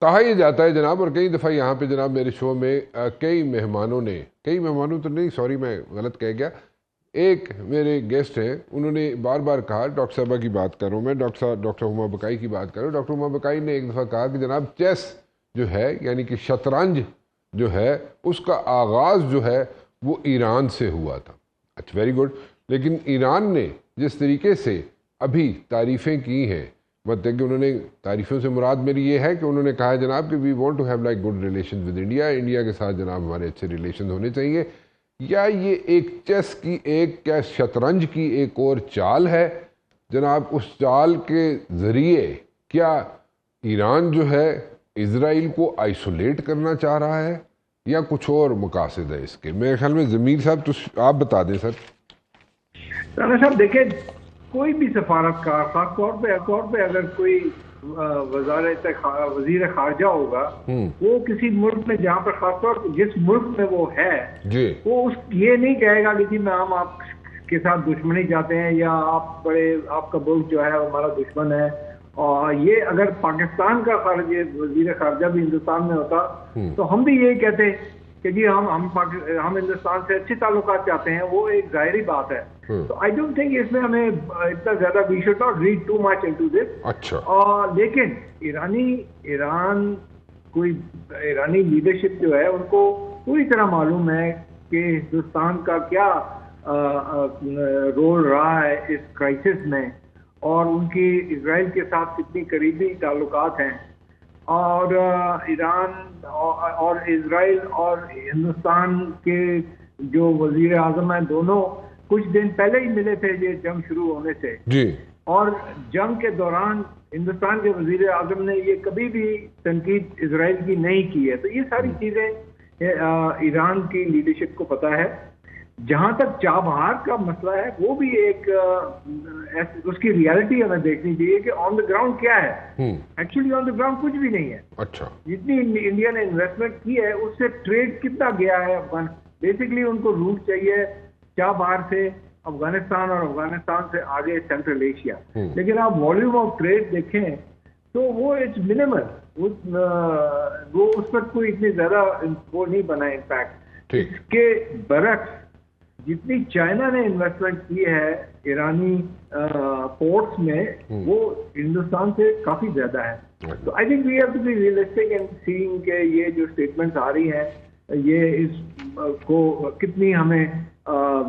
कहा यह जाता है जनाब, और कई दफ़ा यहाँ पे जनाब मेरे शो में कई मेहमानों तो नहीं, सॉरी मैं गलत कह गया, एक मेरे गेस्ट हैं, उन्होंने बार बार कहा, डॉक्टर साहबा की बात कर रहा हूँ मैं, डॉक्टर हुमा बकाई की बात कर रहा हूँ। डॉक्टर हुमा बकाई ने एक दफ़ा कहा कि जनाब चेस जो है, यानी कि शतरंज जो है, उसका आगाज़ जो है वो ईरान से हुआ था। अच्छा, वेरी गुड। लेकिन ईरान ने जिस तरीके से अभी तारीफ़ें की हैं, मतलब कि उन्होंने, तारीफ़ों से मुराद मेरी ये है कि उन्होंने कहा है जनाब कि we want to have like good relation with India, India के साथ जनाब हमारे अच्छे रिलेशन होने चाहिए। या ये एक चेस की, एक क्या शतरंज की एक और चाल है जनाब? उस चाल के ज़रिए क्या ईरान जो है इजराइल को आइसोलेट करना चाह रहा है, या कुछ और मकासद है इसके? मेरे ख्याल में ज़मीर साहब तो आप बता दें सर। राणा साहब देखिए, कोई भी सफारतकार, खास तौर पे अगर कोई वजीर खारजा होगा, वो किसी मुल्क में जहाँ पर खासतौर जिस मुल्क में वो है, जी, वो उस ये नहीं कहेगा कि जी मैं हम आपके साथ दुश्मनी चाहते हैं, या आपका मुल्क जो है हमारा दुश्मन है। और ये अगर पाकिस्तान का वजीर खारजा भी हिंदुस्तान में होता तो हम भी यही कहते कि जी हम हिंदुस्तान से अच्छे ताल्लुकात चाहते हैं, वो एक जाहिर बात है। तो आई डोंट थिंक इसमें हमें इतना ज्यादा, we should not read too much into this. अच्छा। लेकिन ईरानी लीडरशिप जो है उनको पूरी तरह मालूम है कि हिंदुस्तान का क्या रोल रहा है इस क्राइसिस में, और उनकी इजराइल के साथ कितनी करीबी ताल्लुकात हैं। और ईरान और इजराइल और हिंदुस्तान के जो वजीर आजम हैं, दोनों कुछ दिन पहले ही मिले थे ये जंग शुरू होने से जी। और जंग के दौरान हिंदुस्तान के वजीर आजम ने ये कभी भी तनकीद इजराइल की नहीं की है। तो ये सारी चीजें ईरान की लीडरशिप को पता है। जहां तक चाबहार का मसला है, वो भी उसकी रियलिटी हमें देखनी चाहिए कि ऑन द ग्राउंड क्या है। एक्चुअली ऑन द ग्राउंड कुछ भी नहीं है। अच्छा। जितनी इंडिया ने इन्वेस्टमेंट की है उससे ट्रेड कितना गया है बेसिकली उनको रूट चाहिए चाबहार से अफगानिस्तान और अफगानिस्तान से आगे सेंट्रल एशिया। लेकिन आप वॉल्यूम ऑफ ट्रेड देखें तो वो इट्स मिनिमल। वो उस पर कोई इतनी ज्यादा वो नहीं बना। इनफैक्ट इसके बरक्स जितनी चाइना ने इन्वेस्टमेंट की है ईरानी पोर्ट्स में, वो हिंदुस्तान से काफी ज्यादा है। तो I think we have to be realistic and seeing के ये जो स्टेटमेंट्स आ रही हैं, ये को कितनी हमें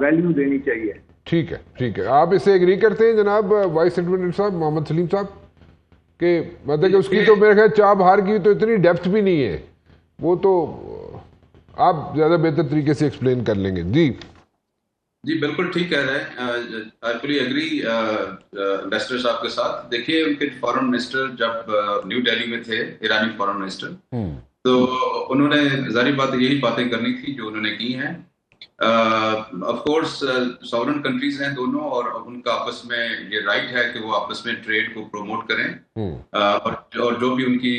वैल्यू देनी चाहिए। ठीक है, ठीक है। आप इससे एग्री करते हैं जनाब वाइस एडमिरल साहब मोहम्मद सलीम साहब के, मतलब कि उसकी तो मेरे ख्याल चाबहार की तो इतनी डेप्थ भी नहीं है, वो तो आप ज्यादा बेहतर तरीके से एक्सप्लेन कर लेंगे। जी जी, बिल्कुल ठीक कह रहे हैं। आई फुली एग्री एम्बेसडर साहब के साथ। देखिए, उनके फॉरेन मिनिस्टर जब न्यू दिल्ली में थे, ईरानी फॉरेन मिनिस्टर, तो उन्होंने जारी बात यही बातें करनी थी जो उन्होंने की हैं। ऑफ कोर्स सॉवरेन कंट्रीज हैं दोनों, और उनका आपस में ये राइट है कि वो आपस में ट्रेड को प्रमोट करें, और जो भी उनकी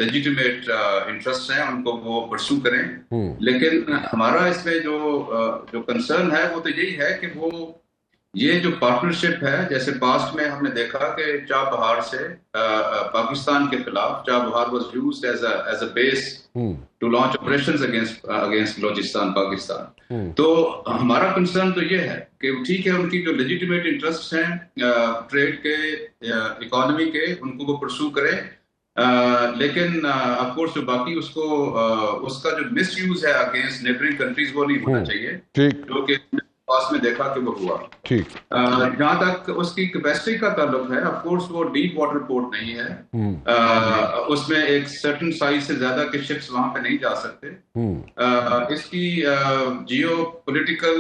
लेजिटिमेट इंटरेस्ट हैं उनको वो परस्यू करें। लेकिन हमारा इसमें जो कंसर्न है वो तो यही है कि वो ये जो पार्टनरशिप है, जैसे पास्ट में हमने देखा कि चाबहार से पाकिस्तान के खिलाफ Chabahar was used as a base to launch operations against Balochistan Pakistan. तो हमारा कंसर्न तो ये है कि ठीक है, उनकी जो लेजिटिमेट इंटरेस्ट हैं ट्रेड के, इकोनॉमी के, उनको वो परस्यू करें। लेकिन ऑफ कोर्स जो बाकी उसका जो मिस यूज है अगेंस्ट नेबरिंग कंट्रीज, वो नहीं होना चाहिए, जो कि पास में देखा कि वो हुआ। ठीक। जहां तक उसकी कैपेसिटी का ताल्लुक है, ऑफ कोर्स वो डीप वाटर पोर्ट नहीं है। उसमें एक सर्टेन साइज से ज्यादा के शिप्स वहां पे नहीं जा सकते। इसकी जियो पोलिटिकल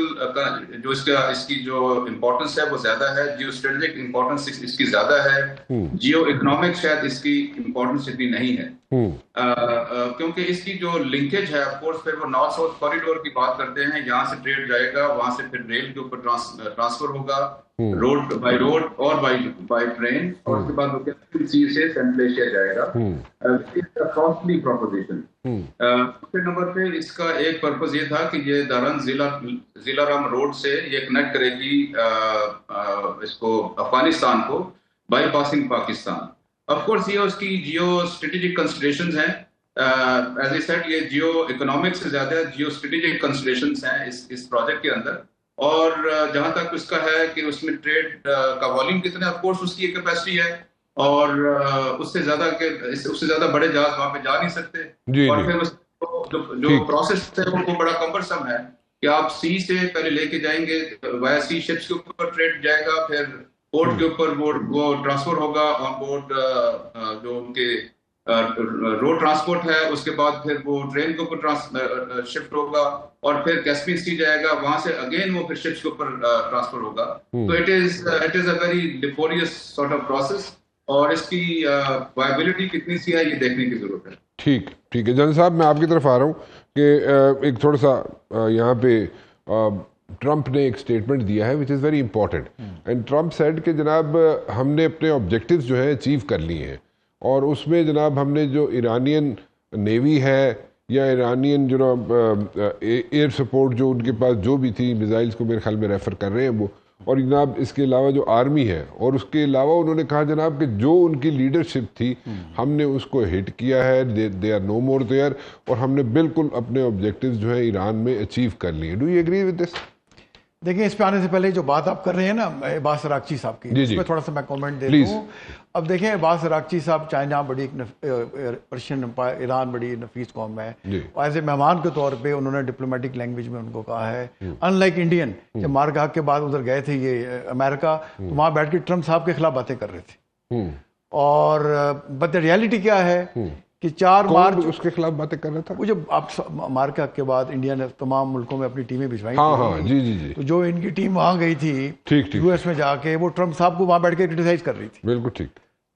जो इसकी जो इम्पोर्टेंस है वो ज्यादा है, जियो स्ट्रेटेजिक इम्पोर्टेंस इसकी ज्यादा है, जियो इकोनॉमिक शायद इसकी इम्पोर्टेंस इतनी नहीं है। क्योंकि इसकी जो लिंकेज है, ऑफ कोर्स फिर वो नॉर्थ साउथ कॉरिडोर की बात करते हैं, यहाँ से ट्रेड जाएगा, वहां से फिर रेल के ऊपर ट्रांसफर होगा, रोड और बाय ट्रेन, और उसके बाद वो सी से सेंट्रल एशिया जाएगा। Costly proposition. दूसरे नंबर पे इसका एक पर्पज ये था कि ये दारन जिलाराम रोड से ये कनेक्ट करेगी इसको अफगानिस्तान को, बाईपासिंग पाकिस्तान। ऑफ कोर्स ये उसकी जियो स्ट्रेटेजिक कंसिडरेशंस हैं, एज आई सेड ये जियो इकोनॉमिक्स से ज्यादा जियो स्ट्रेटेजिक कंसिडरेशंस हैं इस प्रोजेक्ट के अंदर। और जहां तक उसका है कि उसमें ट्रेड का वॉल्यूम कितना है, ऑफ कोर्स उसकी एक कैपेसिटी है और उससे ज्यादा बड़े जहाज वहां पे जा नहीं सकते। जी और जी फिर जो प्रोसेस है वो बड़ा कम्बरसम है कि आप सी से पहले लेके जाएंगे, वाया सी शिप्स के ऊपर ट्रेड जाएगा, फिर पोर्ट के ऊपर वो ट्रांसफर होगा ऑन बोर्ड जो उनके रोड ट्रांसपोर्ट है, उसके बाद फिर वो ट्रेन के ऊपर शिफ्ट होगा और फिर कैस्पियन सी जाएगा, वहां से अगेन वो फिर शिप्स के ऊपर ट्रांसफर होगा। तो it is a very laborious sort of process और इसकी वायबिलिटी कितनी सी है ये देखने की जरूरत है। ठीक ठीक है जनरल साहब, मैं आपकी तरफ आ रहा हूँ कि एक थोड़ा सा यहाँ पे ट्रंप ने एक स्टेटमेंट दिया है which is very important and Trump said कि जनाब हमने अपने ऑब्जेक्टिव्स जो है अचीव कर लिए हैं और उसमें जनाब हमने जो ईरानियन नेवी है या ईरानियन जो एयर सपोर्ट जो उनके पास जो भी थी मिसाइल्स को मेरे ख्याल में रेफ़र कर रहे हैं वो, और जनाब इसके अलावा जो आर्मी है, और उसके अलावा उन्होंने कहा जनाब कि जो उनकी लीडरशिप थी हमने उसको हिट किया है, they are no more there, और हमने बिल्कुल अपने ऑब्जेक्टिव्स जो है ईरान में अचीव कर लिए। Do you agree with this? देखिए, इस पे आने से पहले जो बात आप कर रहे हैं ना अब्बास अरागची साहब की, उसमें थोड़ा सा मैं कमेंट दे दूं। अब देखें, अब्बास अरागची साहब, चाइना बड़ी पर्शियन एम्पायर, ईरान बड़ी नफीस कौम है, और एज ए मेहमान के तौर पे उन्होंने डिप्लोमेटिक लैंग्वेज में उनको कहा है, अनलाइक इंडियन जब मारगाह के बाद उधर गए थे ये अमेरिका, तो वहाँ बैठ के ट्रंप साहब के खिलाफ बातें कर रहे थे। और बट रियलिटी क्या है कि 4 मार्च उसके खिलाफ बातें कर रहा था। वो जब आप मार्का के बाद इंडिया ने तमाम मुल्कों में अपनी टीमें भिजवाई, हाँ, जी जी जी, तो जो इनकी टीम वहां गई थी ठीक यूएस में जाके, वो ट्रंप साहब को वहां बैठ के क्रिटिसाइज कर रही थी। बिल्कुल ठीक।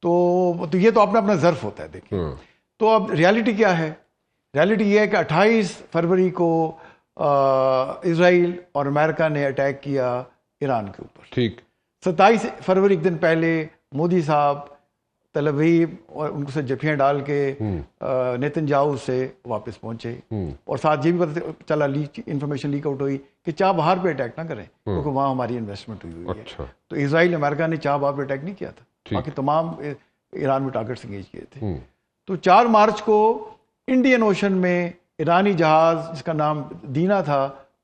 तो ये तो अपना अपना ज़र्फ होता है। देखिए, तो अब रियलिटी क्या है? रियलिटी ये है कि 28 फरवरी को इसराइल और अमेरिका ने अटैक किया ईरान के ऊपर। ठीक। 27 फरवरी एक दिन पहले मोदी साहब तल अवीव और उनको जफियाँ डाल के नेतन्याहू से वापस पहुंचे, और साथ ये भी पता चला, इंफॉर्मेशन लीक आउट हुई कि चाबहार पे अटैक ना करें क्योंकि वहाँ हमारी इन्वेस्टमेंट हुई है। अच्छा। तो इसराइल अमेरिका ने चाबहार पे अटैक नहीं किया था, बाकी तमाम ईरान में टारगेट्स एंगेज किए थे। तो 4 मार्च को इंडियन ओशन में ईरानी जहाज जिसका नाम दीना था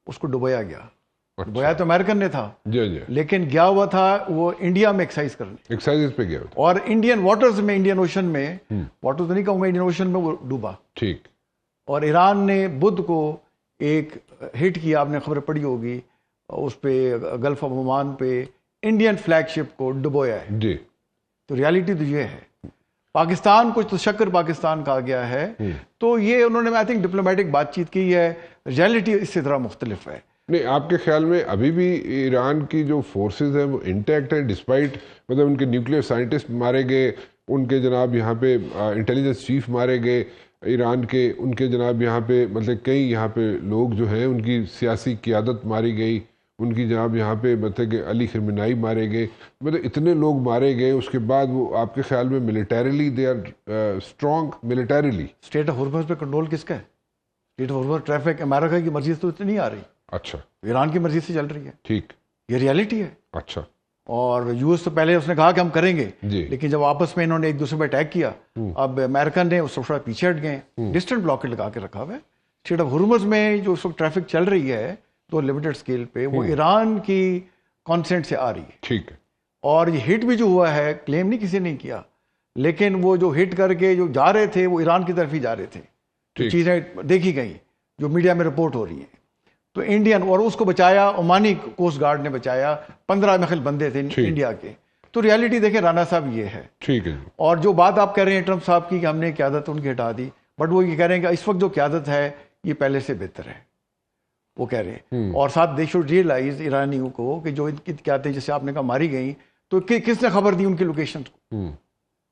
उसको डुबोया गया। अच्छा। डुबोया तो अमेरिकन ने था, जी, लेकिन गया हुआ था वो इंडिया में एक्साइज करने, एक्साइज पे गया था, और इंडियन वाटर्स में, इंडियन ओशन में, वाटर तो नहीं कहूँगा, इंडियन ओशन में वो डूबा। ठीक। और ईरान ने बुध को एक हिट किया, आपने खबर पढ़ी होगी, उस पे गल्फ ऑफ ओमान पे इंडियन फ्लैगशिप को डुबोया है जी। तो रियलिटी तो ये है। पाकिस्तान को तो शक्कर पाकिस्तान कहा गया है, तो ये उन्होंने आई थिंक डिप्लोमेटिक बातचीत की है। रियलिटी इससे ज़रा मुख्तलिफ है। नहीं, आपके ख्याल में अभी भी ईरान की जो फोर्सेस हैं वो इंटैक्ट हैं, डिस्पाइट मतलब उनके न्यूक्लियर साइंटिस्ट मारे गए, उनके जनाब यहाँ पे इंटेलिजेंस चीफ मारे गए ईरान के, उनके जनाब यहाँ पे मतलब कई यहाँ पे लोग जो हैं उनकी सियासी क़ियादत मारी गई, उनकी जनाब यहाँ पे मतलब कि अली खमेनी मारे गए, मतलब इतने लोग मारे गए। उसके बाद वो आपके ख्याल में militarily they are strong militarily? State of Hormuz पे कंट्रोल किसका है? State of Hormuz traffic America की मर्जी से तो इतनी नहीं आ रही। अच्छा। ईरान की मर्जी से चल रही है। ठीक, ये रियलिटी है। अच्छा। और यूएस तो पहले उसने कहा कि हम करेंगे, लेकिन जब आपस में इन्होंने एक दूसरे पर अटैक किया, अब अमेरिकन ने उससे थोड़ा पीछे हट गए, डिस्टेंट ब्लॉकेट लगा के रखा हुआ है। स्टेट ऑफ हॉर्मज़ में जो उस वक्त ट्रैफिक चल रही है तो लिमिटेड स्केल पे, वो ईरान की कॉन्सेंट से आ रही है। ठीक है। और ये हिट भी जो हुआ है, क्लेम नहीं किसी ने किया, लेकिन वो जो हिट करके जो जा रहे थे वो ईरान की तरफ ही जा रहे थे। तो चीज़ें देखी गई जो मीडिया में रिपोर्ट हो रही है। तो इंडियन, और उसको बचाया ओमानी कोस्ट गार्ड ने बचाया, 15 महल बंदे थे इंडिया के। तो रियलिटी देखें राना साहब ये है। ठीक है। और जो बात आप कह रहे हैं ट्रंप साहब की कि हमने क़यादत उनकी हटा दी, बट वो ये कह रहे हैं कि इस वक्त जो क़यादत है ये पहले से बेहतर है, वो कह रहे हैं। और साथ दे शुड रियलाइज ईरानियों को कि जो इनकी क़यादतें जैसे आपने कहा मारी गई, तो किसने खबर दी उनकी लोकेशन को?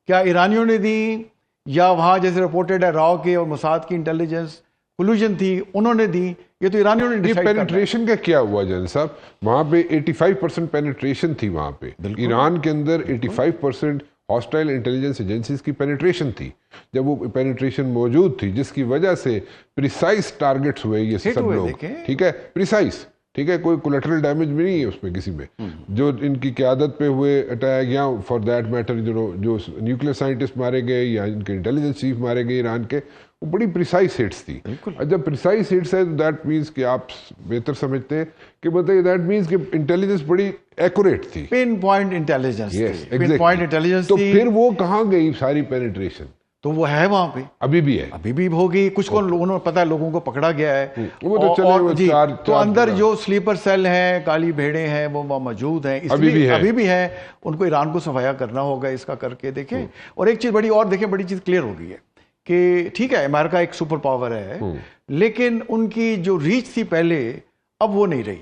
क्या ईरानियों ने दी, या वहाँ जैसे रिपोर्टेड है राव के और मोसाद की इंटेलिजेंस कोलूजन थी, उन्होंने दी? ये तो ईरानियों ने डिसाइड करना है। पेनिट्रेशन का क्या हुआ जन साहब? वहाँ पे 85% पेनिट्रेशन थी वहाँ पे, ईरान के अंदर 85% हॉस्टाइल इंटेलिजेंस एजेंसीज की पेनिट्रेशन थी। जब वो पेनिट्रेशन मौजूद थी, जिसकी वजह से प्रिसाइज टारगेट्स हुए ये सब लोग, ठीक है, प्रिसाइज ठीक है, कोई कोलेटरल डैमेज भी नहीं है उसमें किसी में। जो इनकी क़यादत पे हुए अटैक या फॉर दैट मैटर जो न्यूक्लियर साइंटिस्ट मारे गए या इनके इंटेलिजेंस चीफ मारे गए ईरान के, वो बड़ी प्रिसाइज हिट्स थी। और जब प्रिसाइज हिट्स है तो दैट मीन्स कि आप बेहतर समझते हैं कि बताइए, दैट मीन्स कि इंटेलिजेंस बड़ी एक्यूरेट थी, पिन पॉइंट इंटेलिजेंस थी, पिन पॉइंट इंटेलिजेंस तो थी। फिर वो कहाँ गई सारी पेनिट्रेशन? तो वो है वहां पे, अभी भी है, अभी भी होगी। कुछ को उन्होंने पता है, लोगों को पकड़ा गया है। वो तो चले, वो जी, तो अंदर चार जो स्लीपर सेल हैं, काली भेड़ें हैं, वो वहाँ मौजूद हैं, इसलिए अभी भी है। उनको ईरान को सफाया करना होगा इसका करके देखें। और एक चीज बड़ी और देखें, बड़ी चीज क्लियर हो गई है कि ठीक है, अमेरिका एक सुपर पावर है, लेकिन उनकी जो रीच थी पहले, अब वो नहीं रही।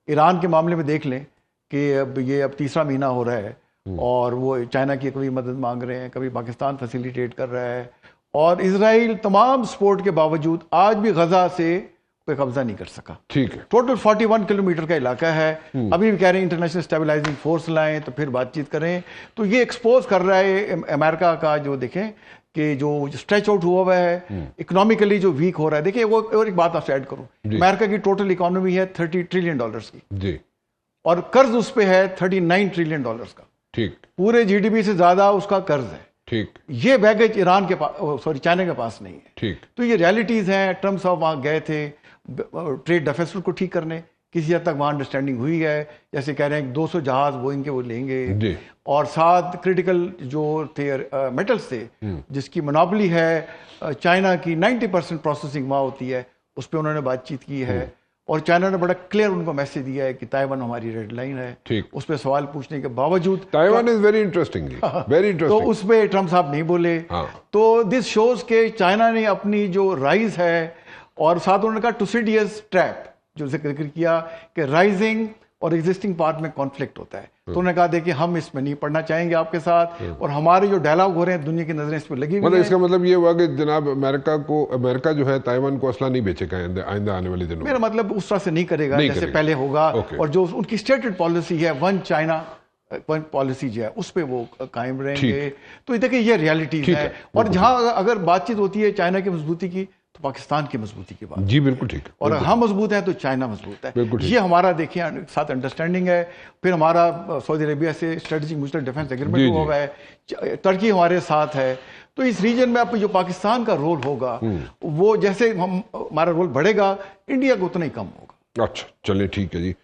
ईरान के मामले में देख लें कि अब तीसरा महीना हो रहा है और वो चाइना की कभी मदद मांग रहे हैं, कभी पाकिस्तान फैसिलिटेट कर रहा है, और इजराइल तमाम सपोर्ट के बावजूद आज भी गजा से कोई कब्जा नहीं कर सका। ठीक है, टोटल 41 किलोमीटर का इलाका है। अभी भी कह रहे हैं इंटरनेशनल स्टेबलाइजिंग फोर्स लाएं तो फिर बातचीत करें। तो ये एक्सपोज कर रहा है अमेरिका का, जो देखें कि जो स्ट्रेच आउट हुआ है, इकोनॉमिकली जो वीक हो रहा है। देखिए, वो और एक बात आपसे ऐड करूं, अमेरिका की टोटल इकोनॉमी है $30 ट्रिलियन की जी, और कर्ज उस पे है $39 ट्रिलियन का। ठीक, पूरे जीडीपी से ज्यादा उसका कर्ज है। ठीक, ये बैगेज ईरान के पास, सॉरी, चाइना के पास नहीं है। ठीक, तो ये रियलिटीज हैं। ट्रम्प साहब वहां गए थे ट्रेड डेफिसिट को ठीक करने, किसी हद तक वहां अंडरस्टैंडिंग हुई है। जैसे कह रहे हैं 200 जहाज बोइंग के वो लेंगे जी, और 7 क्रिटिकल जो थे मेटल्स थे, जिसकी मोनोपोली है चाइना की, 90% प्रोसेसिंग वहां होती है, उस पर उन्होंने बातचीत की है। और चाइना ने बड़ा क्लियर उनको मैसेज दिया है कि ताइवान हमारी रेड लाइन है। ठीक, उस पर सवाल पूछने के बावजूद Taiwan is very interesting, very तो इंटरेस्टिंग। उस पर ट्रम्प साहब नहीं बोले। तो दिस शोज के चाइना ने अपनी जो राइज है, और साथ उन्होंने कहा टुसिडियस ट्रैप, जो जिक्र किया कि राइजिंग और एग्जिस्टिंग पार्ट में कॉन्फ्लिक्ट होता है। तो उन्होंने कहा देखिए, हम इसमें नहीं पढ़ना चाहेंगे आपके साथ, और हमारे जो डायलॉग हो रहे हैं दुनिया की नजरें इस पर लगी हुई हैं। इसका मतलब ये हुआ कि जनाब अमेरिका जो है ताइवान को असला नहीं बेचेगा आइंदा आने वाले दिनों में। मेरा मतलब उस तरह से नहीं करेगा जैसे पहले होगा। और जो उनकी स्टेटेड पॉलिसी है, वन चाइना पॉलिसी जो है, उस पे वो कायम रहेंगे। तो देखिए, ये रियलिटीज है। और जहां अगर बातचीत होती है चाइना की मजबूती की, तो पाकिस्तान की मजबूती की बात। जी बिल्कुल ठीक। और हम मजबूत हैं तो चाइना मजबूत है। ये हमारा देखिए साथ अंडरस्टैंडिंग है। फिर हमारा सऊदी अरेबिया से स्ट्रेटेजिक म्यूचुअल डिफेंस एग्रीमेंट हुआ है, टर्की हमारे साथ है। तो इस रीजन में अब जो पाकिस्तान का रोल होगा, वो जैसे हमारा रोल बढ़ेगा, इंडिया को उतना ही कम होगा। अच्छा, चलिए ठीक है जी।